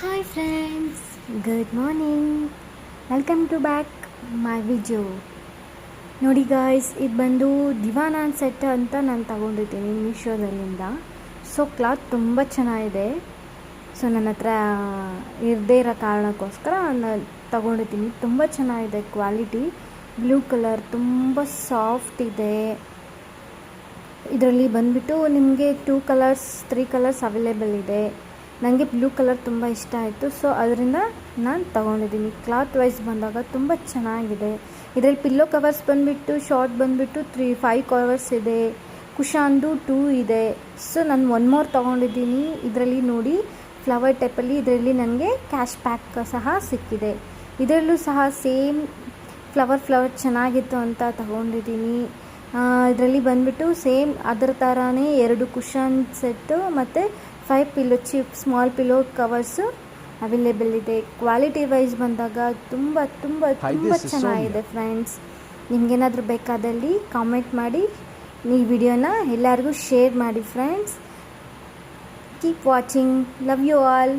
Hi friends, good morning. Welcome to back my video. ನೋಡಿ guys, ಇದು ಬಂದು ದಿವಾನ set ಅಂತ ನಾನು ತಗೊಂಡಿದ್ದೀನಿ ಮೀಶೋದಲ್ಲಿಂದ. ಸೊ ಕ್ಲಾತ್ ತುಂಬ ಚೆನ್ನಾಗಿದೆ. ಸೊ ನನ್ನ ಹತ್ರ ಇರದೇ ಇರೋ ಕಾರಣಕ್ಕೋಸ್ಕರ ನಾನು ತಗೊಂಡಿದ್ದೀನಿ. ತುಂಬ ಚೆನ್ನಾಗಿದೆ ಕ್ವಾಲಿಟಿ. ಬ್ಲೂ ಕಲರ್ ತುಂಬ ಸಾಫ್ಟ್ ಇದೆ. ಇದರಲ್ಲಿ ಬಂದುಬಿಟ್ಟು ನಿಮಗೆ 2 ಕಲರ್ಸ್ 3 ಕಲರ್ಸ್ ಅವೈಲೇಬಲ್ ಇದೆ. ನನಗೆ ಬ್ಲೂ ಕಲರ್ ತುಂಬ ಇಷ್ಟ ಆಯಿತು. ಸೊ ಅದರಿಂದ ನಾನು ತೊಗೊಂಡಿದ್ದೀನಿ. ಕ್ಲಾತ್ ವೈಸ್ ಬಂದಾಗ ತುಂಬ ಚೆನ್ನಾಗಿದೆ. ಇದರಲ್ಲಿ ಪಿಲ್ಲೋ ಕವರ್ಸ್ ಬಂದುಬಿಟ್ಟು ಶಾರ್ಟ್ ಬಂದುಬಿಟ್ಟು 5 ಕವರ್ಸ್ ಇದೆ. ಕುಶಾನ್ದು 2 ಇದೆ. ಸೊ ನಾನು 1 ಮೋರ್ ತೊಗೊಂಡಿದ್ದೀನಿ. ಇದರಲ್ಲಿ ನೋಡಿ ಫ್ಲವರ್ ಟೈಪಲ್ಲಿ ಇದರಲ್ಲಿ ನನಗೆ ಕ್ಯಾಶ್ ಪ್ಯಾಕ್ ಸಹ ಸಿಕ್ಕಿದೆ. ಇದರಲ್ಲೂ ಸಹ ಸೇಮ್ ಫ್ಲವರ್ ಚೆನ್ನಾಗಿತ್ತು ಅಂತ ತಗೊಂಡಿದ್ದೀನಿ. ಇದರಲ್ಲಿ ಬಂದುಬಿಟ್ಟು ಸೇಮ್ ಅದರ ಥರನೇ 2 ಕುಷನ್ ಸೆಟ್ಟು ಮತ್ತು 5 pillow small pillow covers available ಇದೆ. ಕ್ವಾಲಿಟಿ ವೈಸ್ ಬಂದಾಗ ತುಂಬ ತುಂಬ ತುಂಬ ಚೆನ್ನಾಗಿದೆ ಫ್ರೆಂಡ್ಸ್. ನಿಮಗೇನಾದರೂ ಬೇಕಾದಲ್ಲಿ ಕಾಮೆಂಟ್ ಮಾಡಿ, ಈ ವಿಡಿಯೋನ ಎಲ್ಲರಿಗೂ ಶೇರ್ ಮಾಡಿ friends. Keep watching. Love you all.